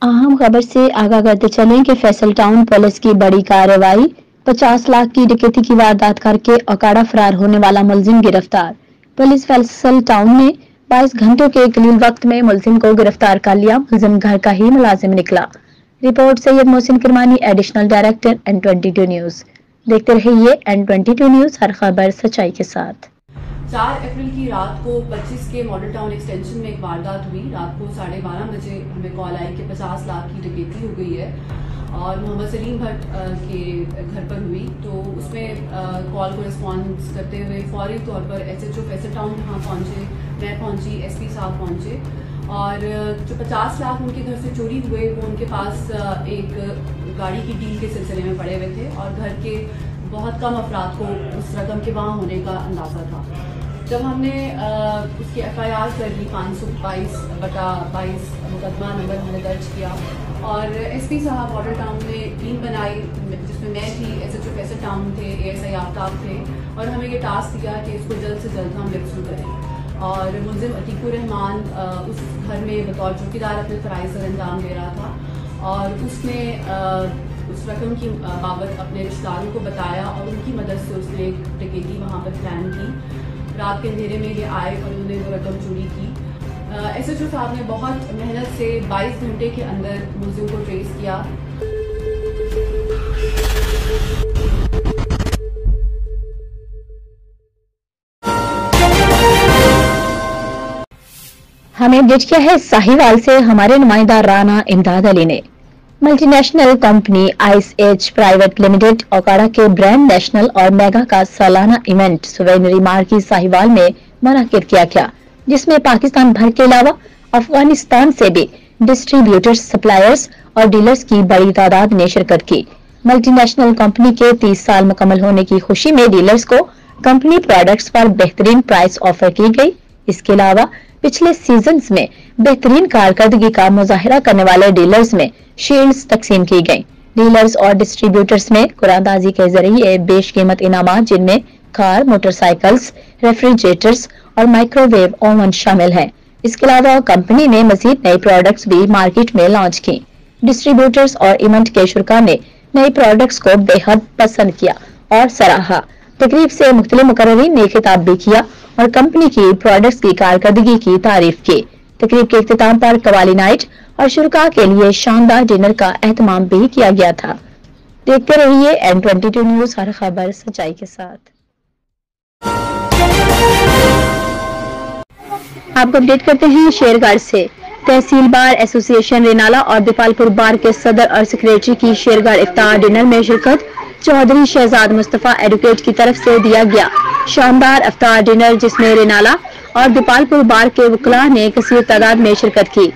अहम खबर से आगाह करते चलें कि फैसल टाउन पुलिस की बड़ी कार्रवाई। 50 लाख की डकैती की वारदात करके अकाड़ा फरार होने वाला मुलजिम गिरफ्तार। पुलिस फैसल टाउन में 22 घंटों के कलील वक्त में मुलजिम को गिरफ्तार कर लिया। मुलजिम घर का ही मुलाजिम निकला। Report Syed Mohsin Kirmani, additional director N22 news. देखते रहिए N22 न्यूज, हर खबर सच्चाई के साथ। 4 अप्रैल की रात को 25 के मॉडल टाउन एक्सटेंशन में एक वारदात हुई। रात को 12:30 बजे हमें कॉल आई कि 50 लाख की डकैती हो गई है और मोहम्मद सलीम भट्ट के घर पर हुई। तो उसमें कॉल को रिस्पॉन्स करते हुए फौरी तौर पर SHO फैसल टाउन वहाँ पहुँचे, मैं पहुँची, SP साहब पहुँचे और जो 50 लाख उनके घर से चोरी हुए वो उनके पास एक गाड़ी की डील के सिलसिले में पड़े हुए थे और घर के बहुत कम अफराद को उस रकम के वहाँ होने का अंदाज़ा था। जब हमने उसकी FIR कर ली, 522/22 मुकदमा नंबर हमने दर्ज किया और SP साहब मॉडल टाउन ने टीम बनाई जिसमें मैं थी, SHO फैसल टाउन थे, ASI आफ्ताब थे और हमें ये टास्क दिया कि इसको जल्द से जल्द हम रेस्क्यू करें। और मुलजिम अतीकुर रहमान उस घर में बतौर चौकीदार अपने फ़राइज़ सर अंजाम दे रहा था और उसने उस रकम की बाबत अपने रिश्तेदारों को बताया और उनकी मदद से उसने एक डकैती वहाँ पर प्लान की। रात के अंधेरे में ये आए और उन्होंने वो रकम चोरी की। SHO साहब ने बहुत मेहनत से 22 घंटे के अंदर मुलजिम को ट्रेस किया। हमें अपडेट किया है साहिवाल से हमारे नुमाइंदा राना इमदाद अली ने। Multinational company ice age private limited Okara के ब्रांड नेशनल और मेगा का सालाना इवेंट सुवेनरी मार्की साहिवाल में मुनक्किद किया गया, जिसमें पाकिस्तान भर के अलावा अफगानिस्तान से भी डिस्ट्रीब्यूटर्स, सप्लायर्स और डीलर्स की बड़ी तादाद ने शिरकत की। मल्टीनेशनल कंपनी के 30 साल मुकम्मल होने की खुशी में डीलर्स को कंपनी प्रोडक्ट्स पर बेहतरीन प्राइस ऑफर की गई। इसके अलावा पिछले सीजन्स में बेहतरीन कारकर्दगी का मुजाहिरा करने वाले डीलर्स में शील्ड्स तकसीम की गई। डीलर्स और डिस्ट्रीब्यूटर्स में कुरानदाजी के जरिए बेशकीमत इनामात, जिनमें कार, मोटरसाइकिल्स, रेफ्रिजरेटर्स और माइक्रोवेव ओवन शामिल हैं। इसके अलावा कंपनी ने मजीद नए प्रोडक्ट्स भी मार्केट में लॉन्च की। डिस्ट्रीब्यूटर्स और इवेंट के शुरका ने नए प्रोडक्ट्स को बेहद पसंद किया और सराहा। तकरीब से मुख्तलिफ मुकर्ररीन ने खिताब भी किया और कंपनी की प्रोडक्ट्स की कारकर्दगी की तारीफ की। तकरीब के इख्तिताम पर कवाली नाइट और शुरका के लिए शानदार डिनर का एहतमाम भी किया गया था। देखते रहिए N22 न्यूज, हर खबर सच्चाई के साथ। आपको अपडेट करते हैं शेरगढ़ से। तहसील बार एसोसिएशन रेनाला और दीपालपुर बार के सदर और सेक्रेटरी की शेरगढ़ इफ्तार डिनर में शिरकत चौधरी शहजाद मुस्तफा एडवोकेट की तरफ से दिया गया शानदार इफ्तार डिनर, जिसमें रेनाला और दीपालपुर बार के वकला ने कसीर तादाद में शिरकत की।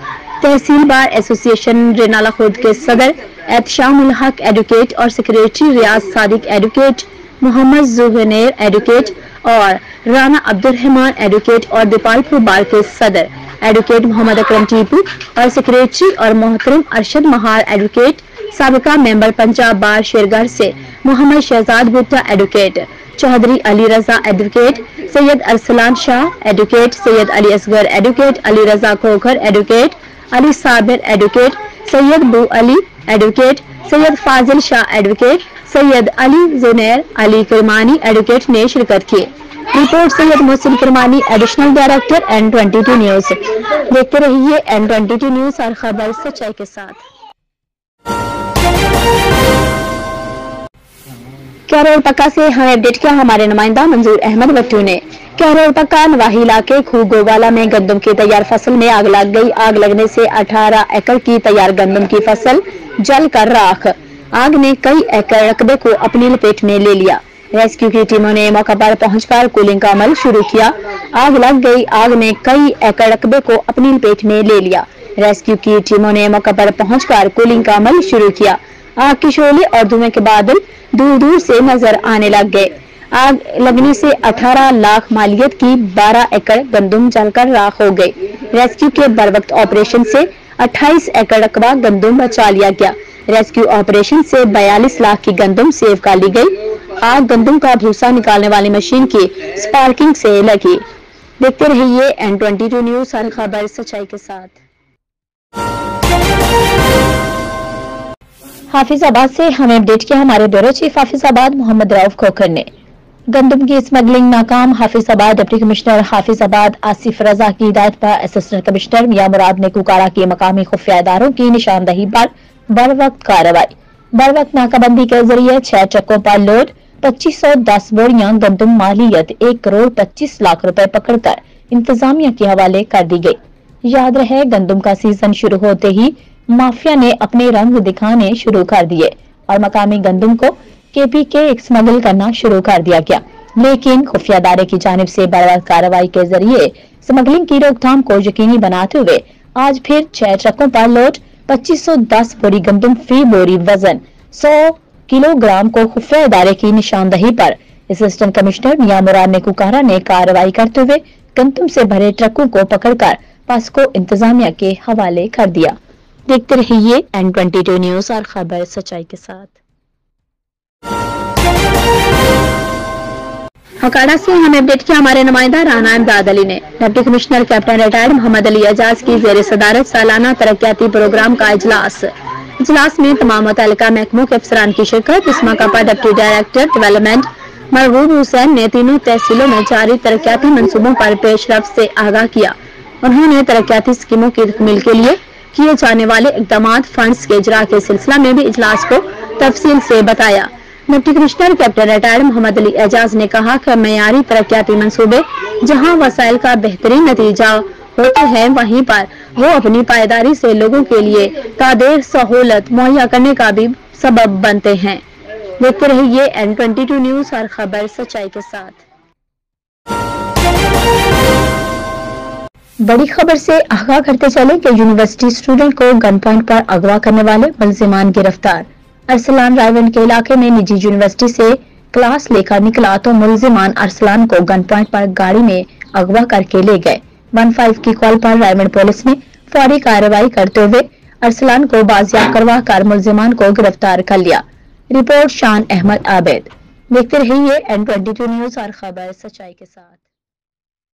तहसील बार एसोसिएशन रेनाला खुद के सदर एहतशामुल हक एडवोकेट और सेक्रेटरी रियाज सादिक एडवोकेट, मोहम्मद जुहनेर एडवोकेट और राना अब्दुल रहमान एडवोकेट और दीपालपुर बार के सदर एडवोकेट मोहम्मद अकरम टीपू और सेक्रेटरी और मोहतरम अरशद महार एडवोकेट, साबिका मेंबर पंजाब बार शेरगढ़ से Mohammad Shahzad Bhutta advocate, Chaudhry Ali Raza advocate, Syed Arsalan Shah advocate, Syed Ali Asghar advocate, Ali Raza Khokhar advocate, Ali Sabir advocate, Syed Bu Ali advocate, Syed Fazil Shah advocate, Syed Ali Junair Ali Kirmani advocate ने शिरकत की। Report Syed Mohsin Kirmani, additional director N22 news. देखते रहिए N22 न्यूज, हर खबर सच्चाई के साथ। कैरोल पक्का से हमें अपडेट किया हमारे नुमाइंदा मंजूर अहमद बट्टू ने। कैरोल पक्का नवाही इलाके खूह गोवाला में गंदम की तैयार फसल में आग लग गई। आग लगने से 18 एकड़ की तैयार गंदम की फसल जल कर राख। आग ने कई एकड़ रकबे को अपनी लपेट में ले लिया। रेस्क्यू की टीमों ने मौका पर पहुंचकर कूलिंग का अमल शुरू किया। आग लग गई। आग ने कई एकड़ रकबे को अपनी लपेट में ले लिया। रेस्क्यू की टीमों ने मौका पर पहुंचकर कूलिंग का अमल शुरू किया। आग की शोले और धुएं के बादल दूर दूर से नजर आने लग गए। आग लगने से 18 लाख मालियत की 12 एकड़ गंदम जलकर राख हो गई। रेस्क्यू के बरवक्त ऑपरेशन से 28 एकड़ रकबा गंदम बचा लिया गया। रेस्क्यू ऑपरेशन से 42 लाख की गंदम सेव कर ली गई। आग गंदम का भूसा निकालने वाली मशीन की स्पार्किंग से लगी। देखते रहिए N22 न्यूज, हर खबर सच्चाई के साथ। हाफिजाबाद से हमें अपडेट किया हमारे ब्यूरो चीफ हाफिजाबाद मोहम्मद रऊफ खोखर ने। गंदम की स्मगलिंग नाकाम, हाफिजाबाद डिप्टी कमिश्नर हाफिजाबाद आसिफ रजा की हिदायत पर असिस्टेंट कमिश्नर मियां मुराद ने कुकाड़ा के मकामी खुफिया इदारों की निशानदही पर बर वक्त कार्रवाई। बर वक्त नाकाबंदी के जरिए 6 ट्रकों पर लोड 2510 बोरियां गंदम मालियत 1 करोड़ 25 लाख रुपए पकड़कर इंतजामिया के हवाले कर दी गई। याद रहे, गंदम का सीजन शुरू होते ही माफिया ने अपने रंग दिखाने शुरू कर दिए और मकामी गंदम को केपी के स्मगल करना शुरू कर दिया गया, लेकिन खुफिया अदारे की जानिब से बरवक्त कार्रवाई के जरिए स्मगलिंग की रोकथाम को यकीनी बनाते हुए आज फिर 6 ट्रकों पर लोड 2510 बोरी गंदम फी बोरी वजन 100 किलोग्राम को खुफिया इदारे की निशानदही पर असिस्टेंट कमिश्नर मियां मुराद ने कुकारा ने कार्रवाई करते हुए गंदम से भरे ट्रकों को पकड़कर पास्को इंतजामिया के हवाले कर दिया। देखते रहिए N22 न्यूज और खबर सच्चाई के साथ। हकाड़ा से हमें अपडेट किया हमारे नुमाइंदा राना इमदाद अली ने। Deputy commissioner captain retired Mohammad Ali Ejaz की जेर सदारत सालाना तरक्याती प्रोग्राम का इजलास में तमाम मुतल्लिका महकमों के अफसरान की शिरकत। इस मौके पर डिप्टी डायरेक्टर डेवलपमेंट महबूब हुसैन ने तीनों तहसीलों में जारी तरक्याती मंसूबों पर पेशरफ्त से आगाह किया। उन्होंने तरक्याती स्कीमों की तकमील के लिए किए जाने वाले इक़दामात, फंड्स के इजरा के सिलसिला में भी इजलास को तफसील से बताया। Deputy commissioner captain retired Mohammad Ali Ejaz ने कहा कि मयारी तरक्याती मंसूबे जहां वसाइल का बेहतरीन नतीजा होते हैं, वहीं पर वो अपनी पायदारी से लोगों के लिए कादेर सहूलत मुहैया करने का भी सबब बनते हैं। देखते रहिए N22 न्यूज और खबर सच्चाई के साथ। बड़ी खबर से आगाह करते चले कि यूनिवर्सिटी स्टूडेंट को गन पॉइंट पर अगवा करने वाले मुलजिमान गिरफ्तार। अरसलान रायवंड के इलाके में निजी यूनिवर्सिटी से क्लास लेकर निकला तो मुलजिमान अरसलान को गन पॉइंट पर गाड़ी में अगवा करके ले गए। 15 की कॉल पर रायवंड पुलिस ने फौरी कार्रवाई करते हुए अरसलान को बाजियाब करवा कर मुलजिमान को गिरफ्तार कर लिया। रिपोर्ट शान अहमद आबेद। देखते रहिए N22 न्यूज और खबर सच्चाई के साथ।